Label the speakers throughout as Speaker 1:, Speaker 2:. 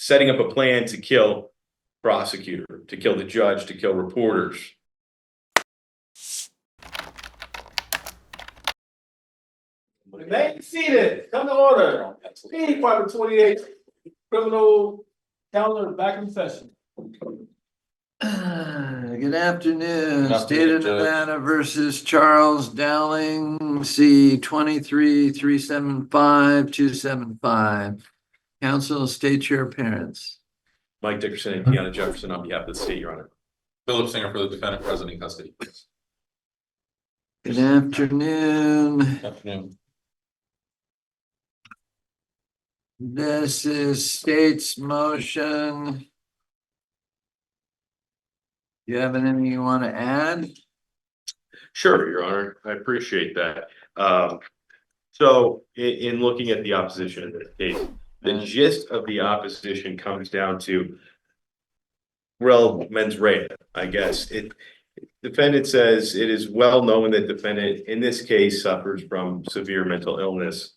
Speaker 1: setting up a plan to kill prosecutor, to kill the judge, to kill reporters.
Speaker 2: Remain seated. Come to order. P. Part 28, criminal calendar back in session.
Speaker 3: Good afternoon.
Speaker 2: Good
Speaker 3: State of
Speaker 2: afternoon, Judge.
Speaker 3: Nevada versus Charles Dowling, C 23-375-275. Counsel, state your appearance.
Speaker 1: Mike Dickerson and Deanna Jefferson on behalf of the state, Your Honor.
Speaker 2: Philip Singer for the defendant present in custody.
Speaker 3: Good afternoon.
Speaker 2: Afternoon.
Speaker 3: This is state's motion. You have anything you want to add?
Speaker 1: Sure, Your Honor. I appreciate that. So in looking at the opposition in this case, the gist of the opposition comes down to mens rea, I guess. Defendant says it is well known that defendant in this case suffers from severe mental illness.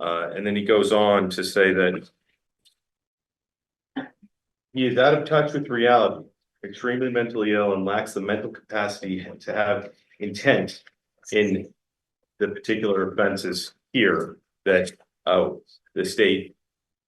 Speaker 1: And then he goes on to say that he is out of touch with reality, extremely mentally ill, and lacks the mental capacity to have intent in the particular offenses here that the state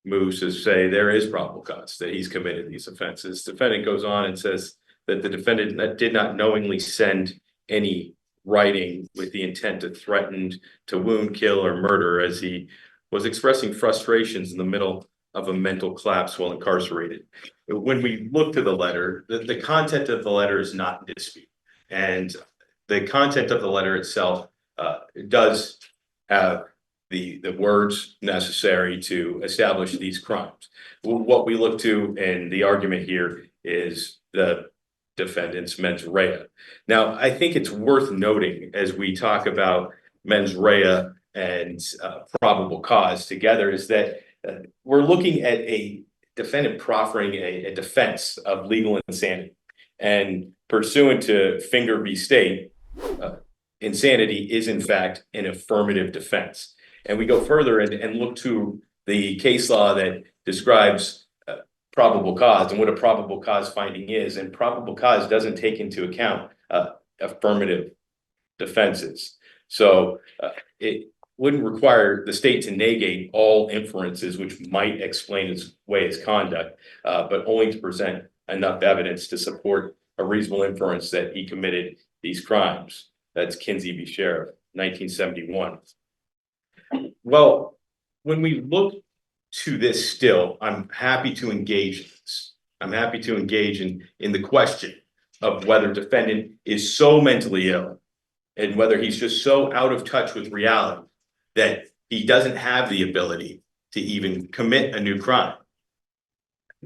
Speaker 1: moves to say there is probable cause that he's committed these offenses. Defendant goes on and says that the defendant did not knowingly send any writing with the intent to threaten to wound, kill, or murder, as he was expressing frustrations in the middle of a mental collapse while incarcerated. When we look to the letter, the content of the letter is not in dispute. And the content of the letter itself does have the words necessary to establish these crimes. What we look to in the argument here is the defendant's mens rea. Now, I think it's worth noting as we talk about mens rea and probable cause together is that we're looking at a defendant proffering a defense of legal insanity. And pursuant to Finger v. State, insanity is in fact an affirmative defense. And we go further and look to the case law that describes probable cause and what a probable cause finding is. And probable cause doesn't take into account affirmative defenses. So it wouldn't require the state to negate all inferences which might explain its conduct, but only to present enough evidence to support a reasonable inference that he committed these crimes. That's Kinsey v. Sheriff, 1971. Well, when we look to this still, I'm happy to engage in this. I'm happy to engage in the question of whether defendant is so mentally ill and whether he's just so out of touch with reality that he doesn't have the ability to even commit a new crime.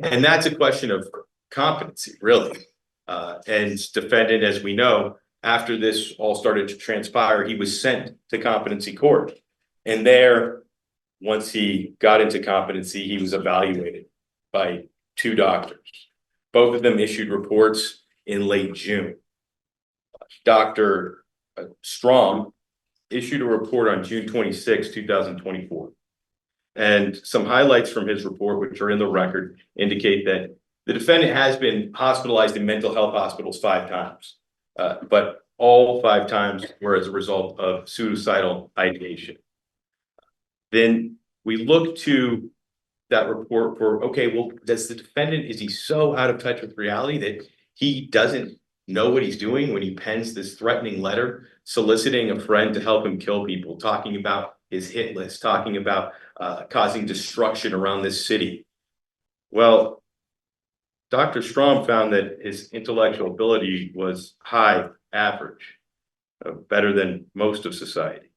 Speaker 1: And that's a question of competency, really. And defendant, as we know, after this all started to transpire, he was sent to competency court. And there, once he got into competency, he was evaluated by two doctors. Both of them issued reports in late June. Dr. Strom issued a report on June 26, 2024. And some highlights from his report, which are in the record, indicate that the defendant has been hospitalized in mental health hospitals 5 times, but all 5 times were as a result of suicidal ideation. Then we look to that report for, okay, well, does the defendant, is he so out of touch with reality that he doesn't know what he's doing when he pens this threatening letter, soliciting a friend to help him kill people, talking about his hit list, talking about causing destruction around this city? Well, Dr. Strom found that his intellectual ability was high average, better than most of society.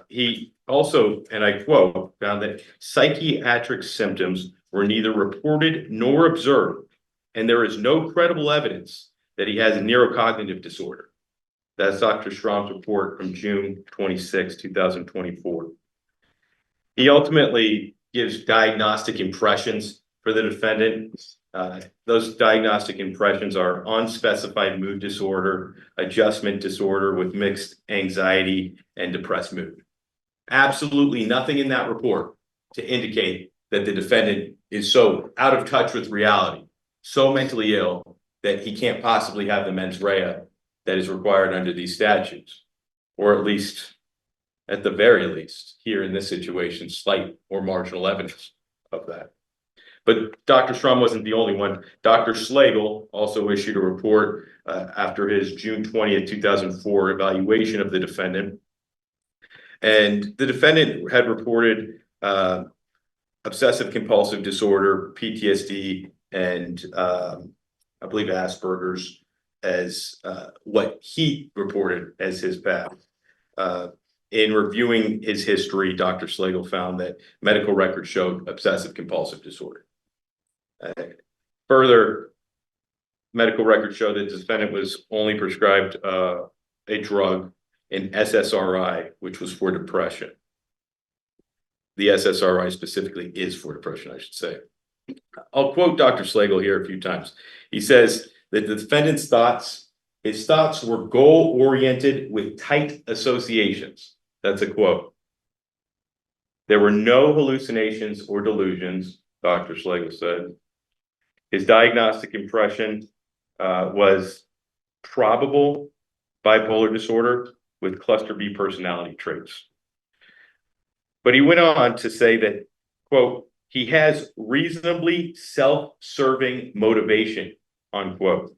Speaker 1: He also, and I quote, found that psychiatric symptoms were neither reported nor observed, and there is no credible evidence that he has a neurocognitive disorder. That's Dr. Strom's report from June 26, 2024. He ultimately gives diagnostic impressions for the defendant. Those diagnostic impressions are unspecified mood disorder, adjustment disorder with mixed anxiety, and depressed mood. Absolutely nothing in that report to indicate that the defendant is so out of touch with reality, so mentally ill that he can't possibly have the mens rea that is required under these statutes, or at least, at the very least, here in this situation, slight or marginal evidence of that. But Dr. Strum wasn't the only one. Dr. Slagle also issued a report after his June 20th, 2004 evaluation of the defendant. And the defendant had reported obsessive compulsive disorder, PTSD, and I believe Asperger's as what he reported as his path. In reviewing his history, Dr. Slagle found that medical records showed obsessive compulsive disorder. Further, medical records show that the defendant was only prescribed a drug, an SSRI, which was for depression. The SSRI specifically is for depression, I should say. I'll quote Dr. Slagle here a few times. He says that the defendant's his thoughts were goal-oriented with tight associations. That's a quote. There were no hallucinations or delusions, Dr. Slagle said. His diagnostic impression was probable bipolar disorder with cluster B personality traits. But he went on to say that, quote, he has reasonably self-serving motivation, unquote.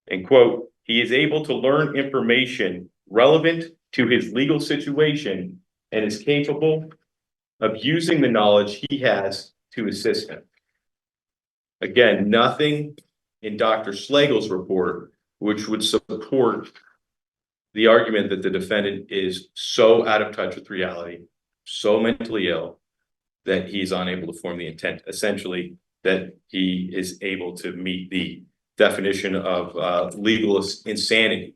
Speaker 1: And quote, he is able to learn information relevant to his legal situation and is capable of using the knowledge he has to assist him. Again, nothing in Dr. Slagle's report which would support the argument that the defendant is so out of touch with reality, so mentally ill, that he's unable to form the intent, essentially, that he is able to meet the definition of legal insanity,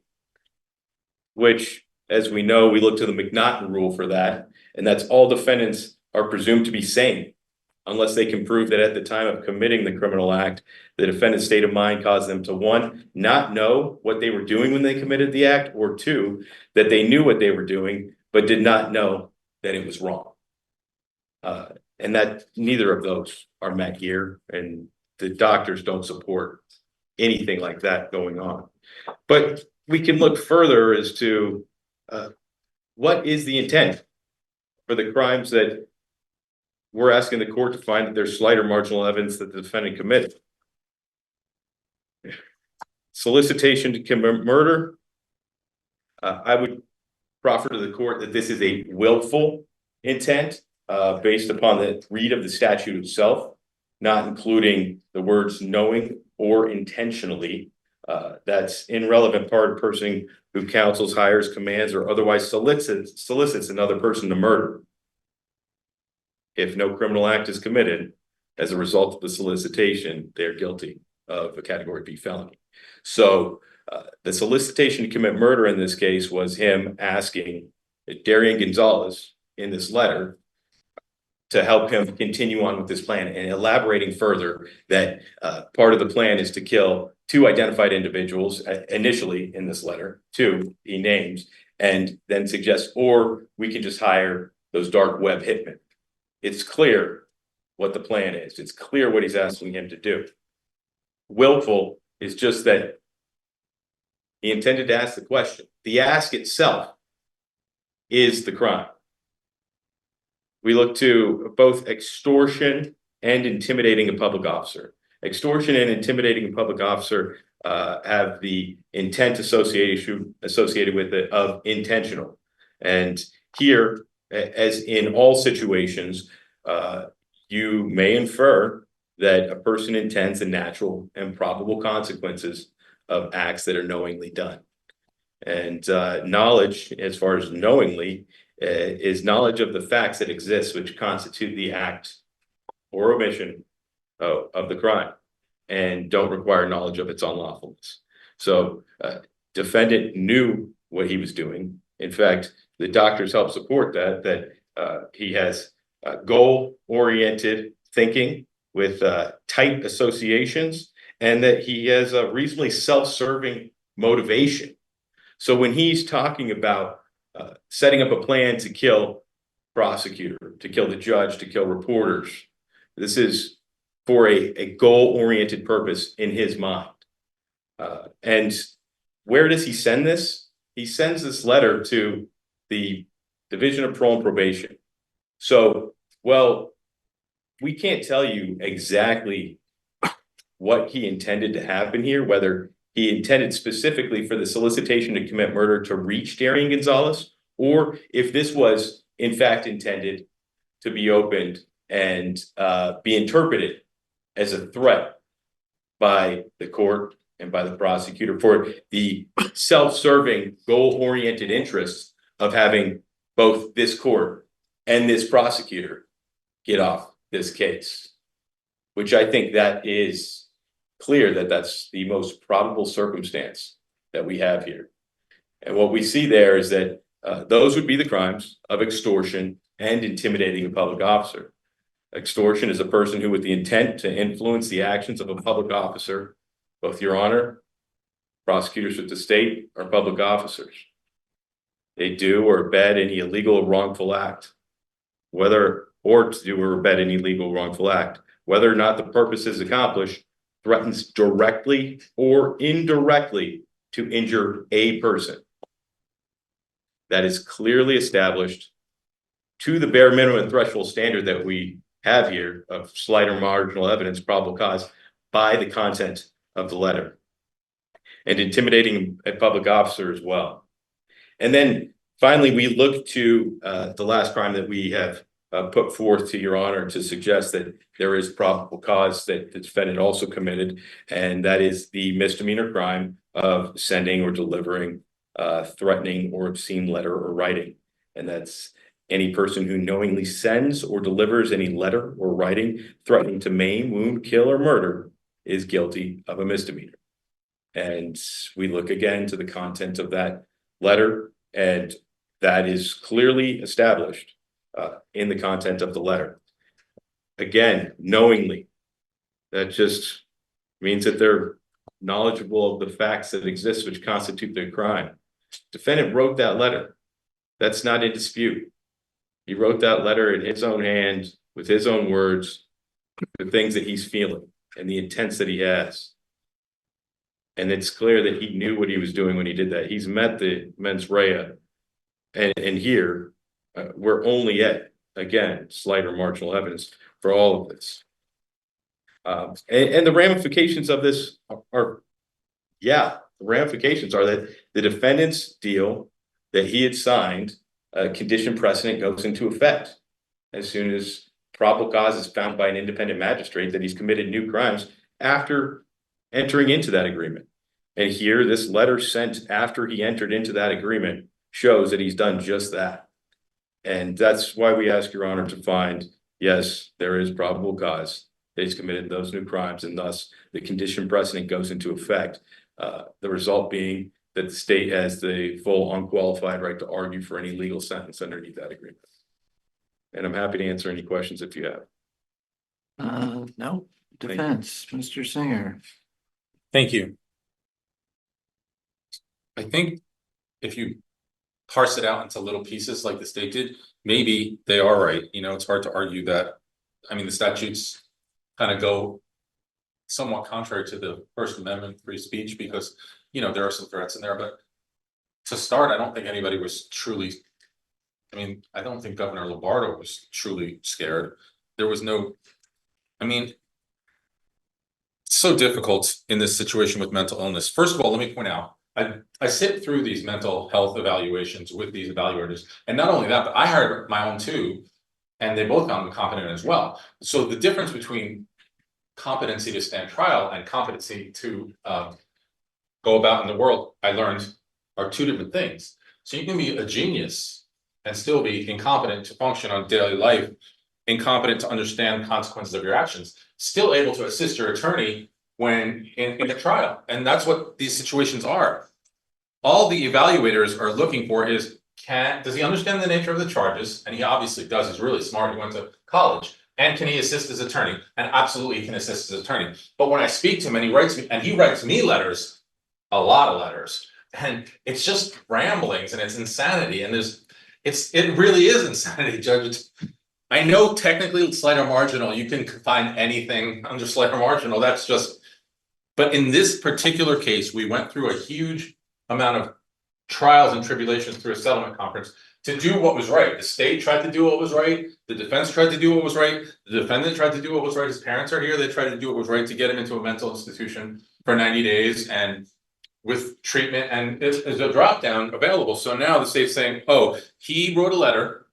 Speaker 1: which, as we know, we look to the McNaughton rule for that, and that's all defendants are presumed to be sane, unless they can prove that at the time of committing the criminal act, the defendant's state of mind caused them to, one, not know what they were doing when they committed the act, or two, that they knew what they were doing, but did not know that it was wrong. And that neither of those are met here, and the doctors don't support anything like that going on. But we can look further as to what is the intent for the crimes that we're asking the court to find that there's slight or marginal evidence that the defendant committed. Solicitation to commit murder. I would proffer to the court that this is a willful intent based upon the read of the statute itself, not including the words knowing or intentionally. That's in relevant part of person who counsels, hires, commands, or otherwise solicits another person to murder. If no criminal act is committed as a result of the solicitation, they're guilty of a category B felony. So the solicitation to commit murder in this case was him asking Darian Gonzalez in this letter to help him continue on with this plan, and elaborating further that part of the plan is to kill two identified individuals initially in this letter, two he names, and then suggests, or we can just hire those dark web hitmen. It's clear what the plan is. It's clear what he's asking him to do. Willful is just that he intended to ask the question. The ask itself is the crime. We look to both extortion and intimidating a public officer. Extortion and intimidating a public officer have the intent associated with it of intentional. And here, as in all situations, you may infer that a person intends the natural and probable consequences of acts that are knowingly done. And knowledge, as far as knowingly, is knowledge of the facts that exist, which constitute the act or omission of the crime, and don't require knowledge of its unlawfulness. So defendant knew what he was doing. In fact, the doctors help support that he has goal-oriented thinking with tight associations, and that he has a reasonably self-serving motivation. So when he's talking about setting up a plan to kill prosecutor, to kill the judge, to kill reporters, this is for a goal-oriented purpose in his mind. And where does he send this? He sends this letter to the Division of Parole and Probation. So, well, we can't tell you exactly what he intended to happen here, whether he intended specifically for the solicitation to commit murder to reach Darian Gonzalez, or if this was in fact intended to be opened and be interpreted as a threat by the court and by the prosecutor for the self-serving, goal-oriented interests of having both this court and this prosecutor get off this case, which I think that is clear that that's the most probable circumstance that we have here. And what we see there is that those would be the crimes of extortion and intimidating a public officer. Extortion is a person who, with the intent to influence the actions of a public officer, both your honor, prosecutors with the state, are public officers. They do or abet any illegal or wrongful act, whether or to do or abet any illegal or wrongful act, whether or not the purpose is accomplished, threatens directly or indirectly to injure a person. That is clearly established to the bare minimum threshold standard that we have here of slight or marginal evidence, probable cause, by the content of the letter, and intimidating a public officer as well. And then finally, we look to the last crime that we have put forth to your honor to suggest that there is probable cause that the defendant also committed, and that is the misdemeanor crime of sending or delivering threatening or obscene letter or writing. And that's any person who knowingly sends or delivers any letter or writing threatening to maim, wound, kill, or murder is guilty of a misdemeanor. And we look again to the content of that letter, and that is clearly established in the content of the letter. Again, knowingly, that just means that they're knowledgeable of the facts that exist which constitute the crime. Defendant wrote that letter. That's not in dispute. He wrote that letter in his own hand, with his own words, the things that he's feeling and the intents that he has. And it's clear that he knew what he was doing when he did that. He's met the mens rea. And here, we're only at, again, slight or marginal evidence for all of this. And the ramifications of this are, the ramifications are that the defendant's deal that he had signed, condition precedent, goes into effect as soon as probable cause is found by an independent magistrate that he's committed new crimes after entering into that agreement. And here, this letter sent after he entered into that agreement shows that he's done just that. And that's why we ask your honor to find, yes, there is probable cause that he's committed those new crimes, and thus the condition precedent goes into effect. The result being that the state has the full unqualified right to argue for any legal sentence underneath that agreement. And I'm happy to answer any questions if you have.
Speaker 3: No, defense, Mr. Singer.
Speaker 4: Thank you. I think if you parse it out into little pieces like the state did, maybe they are right. You know, it's hard to argue that. I mean, the statutes kind of go somewhat contrary to the First Amendment, free speech, because, you know, there are some threats in there. But to start, I don't think anybody was truly, I mean, I don't think Governor Lombardo was truly scared. There was no, I mean, it's so difficult in this situation with mental illness. First of all, let me point out, I sit through these mental health evaluations with these evaluators. And not only that, but I hired my own too, and they both found me competent as well. So the difference between competency to stand trial and competency to go about in the world, I learned, are two different things. So you can be a genius and still be incompetent to function on daily life, incompetent to understand the consequences of your actions, still able to assist your attorney when in a trial. And that's what these situations are. All the evaluators are looking for is, does he understand the nature of the charges? And he obviously does. He's really smart. He went to college. And can he assist his attorney? And absolutely he can assist his attorney. But when I speak to him and he writes me letters, a lot of letters, and it's just ramblings and it's insanity. And it really is insanity, Judge. I know technically it's slight or marginal, you can find anything under slight or marginal, that's just. But in this particular case, we went through a huge amount of trials and tribulations through a settlement conference to do what was right. The state tried to do what was right, the defense tried to do what was right, the defendant tried to do what was right, his parents are here, they tried to do what was right to get him into a mental institution for 90 days and with treatment, and there's a drop down available. So now the state's saying, oh, he wrote a letter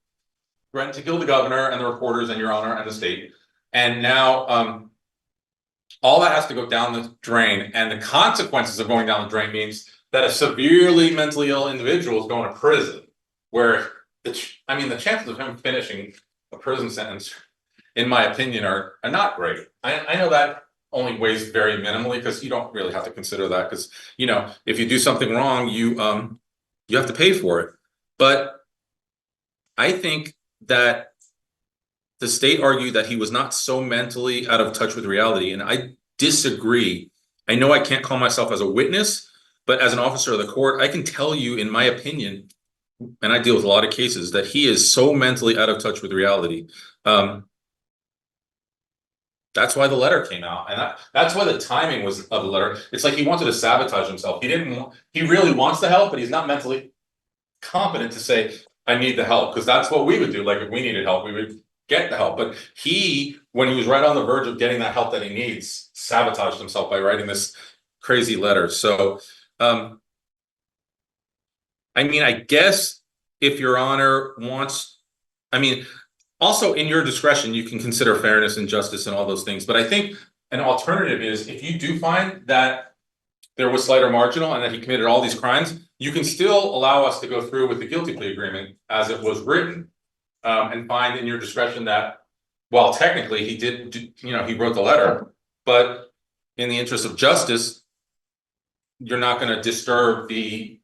Speaker 4: threatened to kill the governor and the reporters and your honor and the state. And now all that has to go down the drain, and the consequences of going down the drain means that a severely mentally ill individual is going to prison, where the chances of him finishing a prison sentence, in my opinion, are not great. I know that only weighs very minimally, because you don't really have to consider that, because if you do something wrong, you have to pay for it. But I think that the state argued that he was not so mentally out of touch with reality, and I disagree. I know I can't call myself as a witness, but as an officer of the court, I can tell you, in my opinion, and I deal with a lot of cases, that he is so mentally out of touch with reality. That's why the letter came out, and that's why the timing was of the letter. It's like he wanted to sabotage himself. He really wants the help, but he's not mentally competent to say, I need the help, because that's what we would do. Like, if we needed help, we would get the help. But when he was right on the verge of getting that help that he needs, sabotaged himself by writing this crazy letter. So I guess if your honor wants, also in your discretion, you can consider fairness and justice and all those things. But I think an alternative is, if you do find that there was slight or marginal and that he committed all these crimes, you can still allow us to go through with the guilty plea agreement as it was written, and find in your discretion that, well, technically he did, he wrote the letter, but in the interest of justice, you're not going to disturb the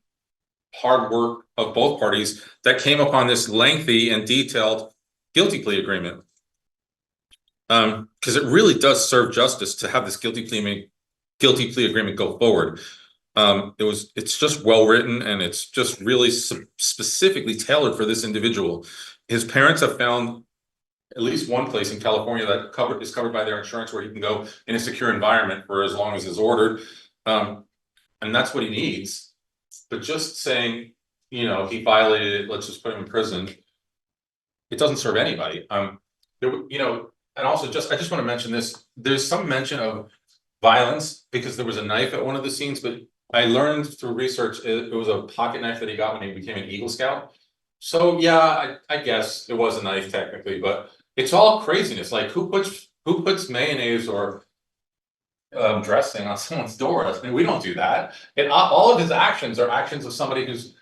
Speaker 4: hard work of both parties that came upon this lengthy and detailed guilty plea agreement. Because it really does serve justice to have this guilty plea agreement go forward. It's just well written, and it's just really specifically tailored for this individual. His parents have found at least one place in California that is covered by their insurance, where he can go in a secure environment for as long as is ordered. And that's what he needs. But just saying, he violated it, let's just put him in prison, it doesn't serve anybody. And also, I just want to mention this. There's some mention of violence because there was a knife at one of the scenes, but I learned through research it was a pocket knife that he got when he became an Eagle Scout. So yeah, I guess it was a knife technically, but it's all craziness. Like, who puts mayonnaise or dressing on someone's door? We don't do that. All of his actions are actions of somebody who's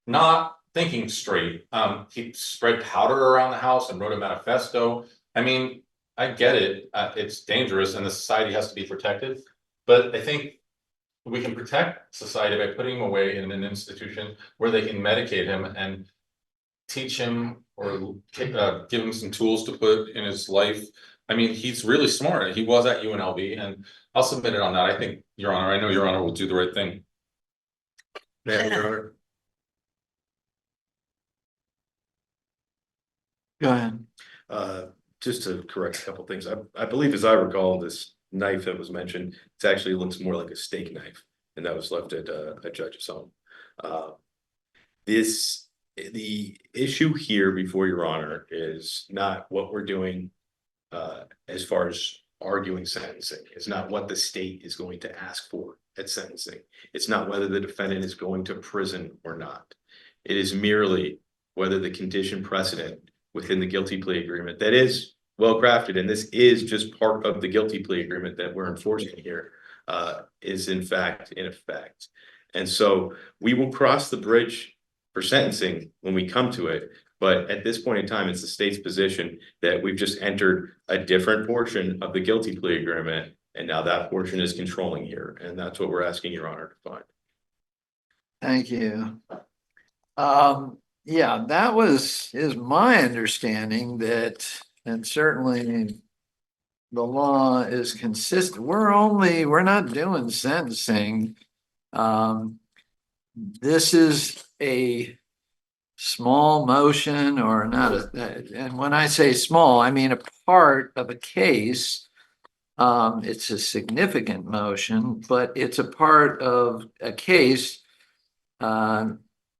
Speaker 4: not thinking straight. He spread powder around the house and wrote a manifesto. I get it. It's dangerous, and the society has to be protected. But I think we can protect society by putting him away in an institution where they can medicate him and teach him or give him some tools to put in his life. He's really smart. He was at UNLV, and I'll submit it on that. I think, Your Honor, I know Your Honor will do the right thing.
Speaker 1: Yeah, Your Honor.
Speaker 3: Go ahead.
Speaker 1: Just to correct a couple things, I believe, as I recall, this knife that was mentioned, it actually looks more like a steak knife, and that was left at a judge's home. The issue here before Your Honor is not what we're doing as far as arguing sentencing. It's not what the state is going to ask for at sentencing. It's not whether the defendant is going to prison or not. It is merely whether the condition precedent within the guilty plea agreement that is well crafted, and this is just part of the guilty plea agreement that we're enforcing here, is in fact in effect. And so we will cross the bridge for sentencing when we come to it. But at this point in time, it's the state's position that we've just entered a different portion of the guilty plea agreement, and now that portion is controlling here. And that's what we're asking Your Honor to find.
Speaker 3: Thank you. Yeah, that is my understanding that, and certainly the law is consistent. We're not doing sentencing. This is a small motion or not, and when I say small, I mean a part of a case. It's a significant motion, but it's a part of a case.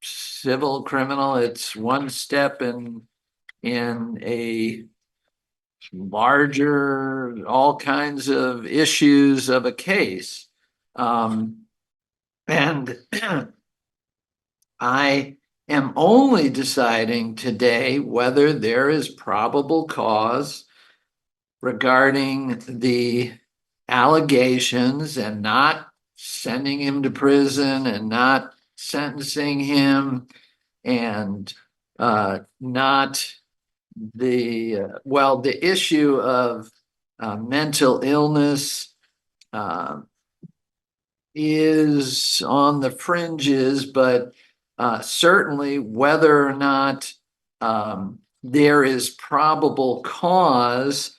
Speaker 3: Civil, criminal, it's one step in a larger, all kinds of issues of a case. And I am only deciding today whether there is probable cause regarding the allegations and not sending him to prison and not sentencing him and not the issue of mental illness is on the fringes, but certainly whether or not there is probable cause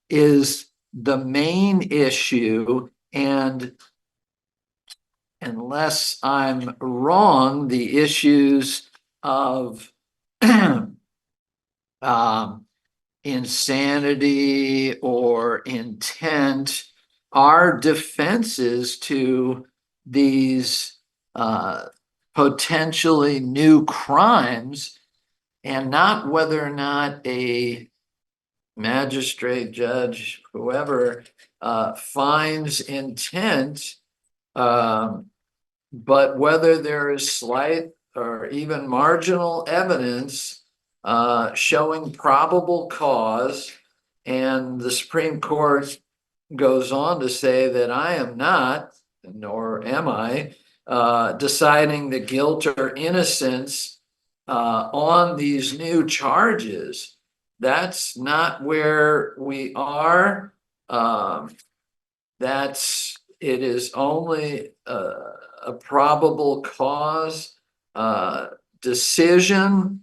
Speaker 3: is the main issue. And unless I'm wrong, the issues of insanity or intent are defenses to these potentially new crimes, and not whether or not a magistrate, judge, whoever finds intent, but whether there is slight or even marginal evidence showing probable cause. And the Supreme Court goes on to say that I am not, nor am I, deciding the guilt or innocence on these new charges. That's not where we are. It is only a probable cause decision.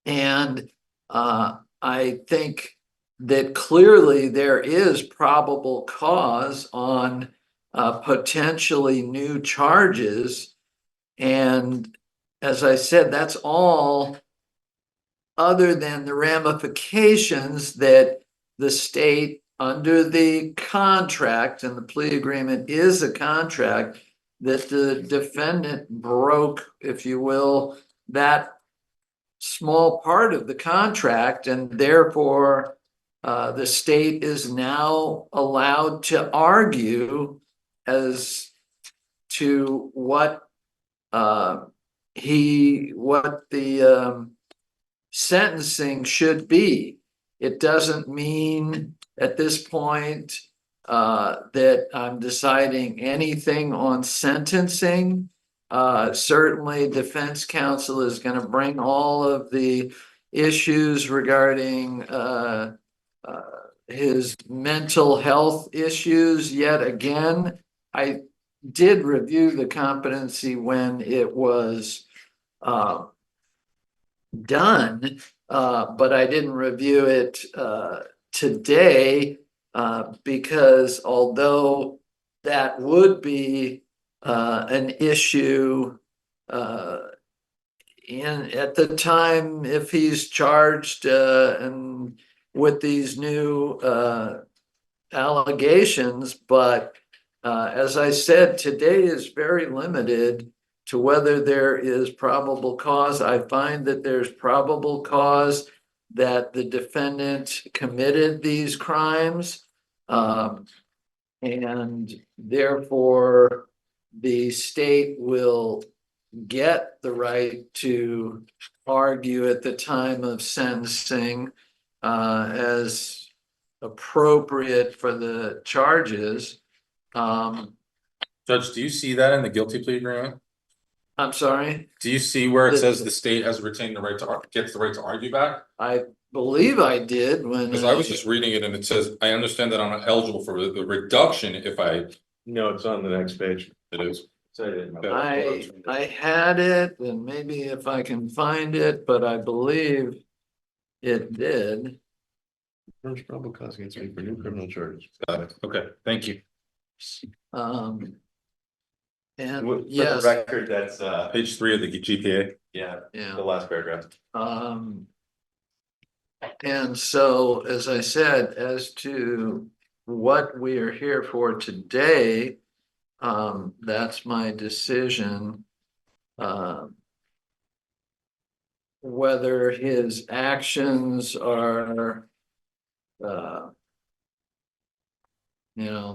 Speaker 3: And I think that clearly there is probable cause on potentially new charges. And as I said, that's all other than the ramifications that the state, under the contract, and the plea agreement is a contract, that the defendant broke, if you will, that small part of the contract, and therefore the state is now allowed to argue as to what the sentencing should be. It doesn't mean at this point that I'm deciding anything on sentencing. Certainly defense counsel is going to bring all of the issues regarding his mental health issues. Yet again, I did review the competency when it was done, but I didn't review it today because although that would be an issue at the time if he's charged and with these new allegations, but as I said, today is very limited to whether there is probable cause. I find that there's probable cause that the defendant committed these crimes, and therefore the state will get the right to argue at the time of sentencing as appropriate for the charges.
Speaker 4: Judge, do you see that in the guilty plea agreement?
Speaker 3: I'm sorry?
Speaker 4: Do you see where it says the state has retained the right to, gets the right to argue back?
Speaker 3: I believe I did when.
Speaker 4: Because I was just reading it and it says, I understand that I'm eligible for the reduction if I.
Speaker 1: No, it's on the next page.
Speaker 4: It is.
Speaker 3: I had it, and maybe if I can find it, but I believe it did.
Speaker 1: First probable cause against me for new criminal charges.
Speaker 4: Got it. Okay, thank you.
Speaker 3: And
Speaker 1: For the
Speaker 3: yes,
Speaker 1: record, that's,
Speaker 4: Page 3 of the GPA.
Speaker 1: yeah,
Speaker 3: yeah.
Speaker 1: the last paragraph.
Speaker 3: And so, as I said, as to what we are here for today, that's my decision. Whether his actions are,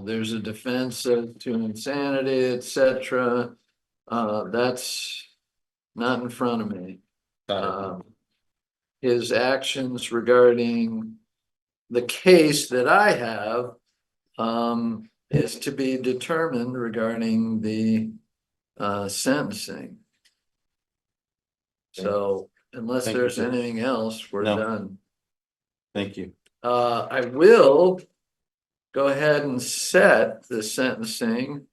Speaker 3: there's a defense to insanity, etc. That's not in front of me. His actions regarding the case that I have is to be determined regarding the sentencing. So unless
Speaker 4: Thank you,
Speaker 3: there's
Speaker 4: Judge.
Speaker 3: anything else, we're
Speaker 4: No.
Speaker 3: done.
Speaker 4: Thank you.
Speaker 3: I will go ahead and set the sentencing.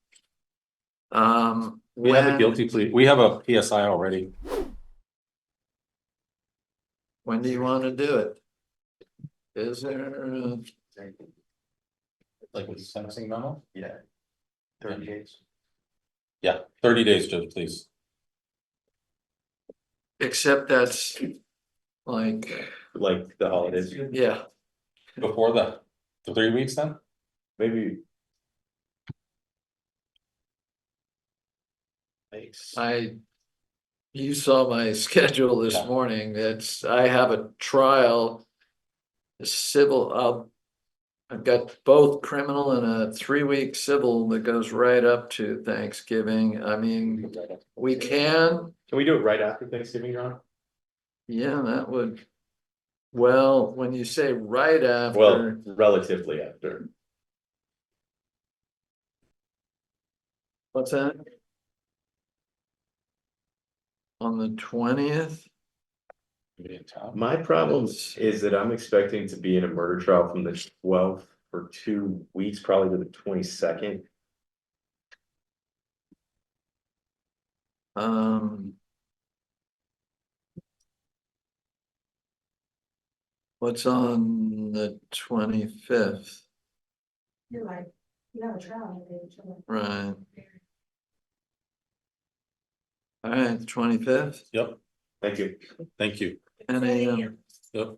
Speaker 4: We have a
Speaker 3: When-
Speaker 4: guilty plea. We have a PSI already.
Speaker 3: When do you want to do it? Is there,
Speaker 4: Like with the sentencing memo?
Speaker 1: Yeah. 30 days.
Speaker 4: Yeah, 30 days, Judge, please.
Speaker 3: except that's like,
Speaker 1: Like the holidays,
Speaker 3: yeah,
Speaker 4: Before the 3 weeks then?
Speaker 1: maybe.
Speaker 3: you saw my schedule this
Speaker 4: Yeah.
Speaker 3: morning. I have a trial. A civil, I've got both criminal and a 3-week civil that goes right up to Thanksgiving. I mean, we can,
Speaker 1: Can we do it right after Thanksgiving, Your Honor?
Speaker 3: yeah, that would. Well, when you say right after.
Speaker 1: Well, relatively after.
Speaker 3: What's that? On the 20th?
Speaker 4: Be in town.
Speaker 1: My problem is that I'm expecting to be in a murder trial from the 12th for 2 weeks, probably to the 22nd.
Speaker 3: What's on the 25th?
Speaker 5: You're right, you have a trial.
Speaker 3: Right. All right, the 25th,
Speaker 4: Yep,
Speaker 1: Thank you.
Speaker 4: thank you.
Speaker 3: 10 a.m.
Speaker 4: Yep.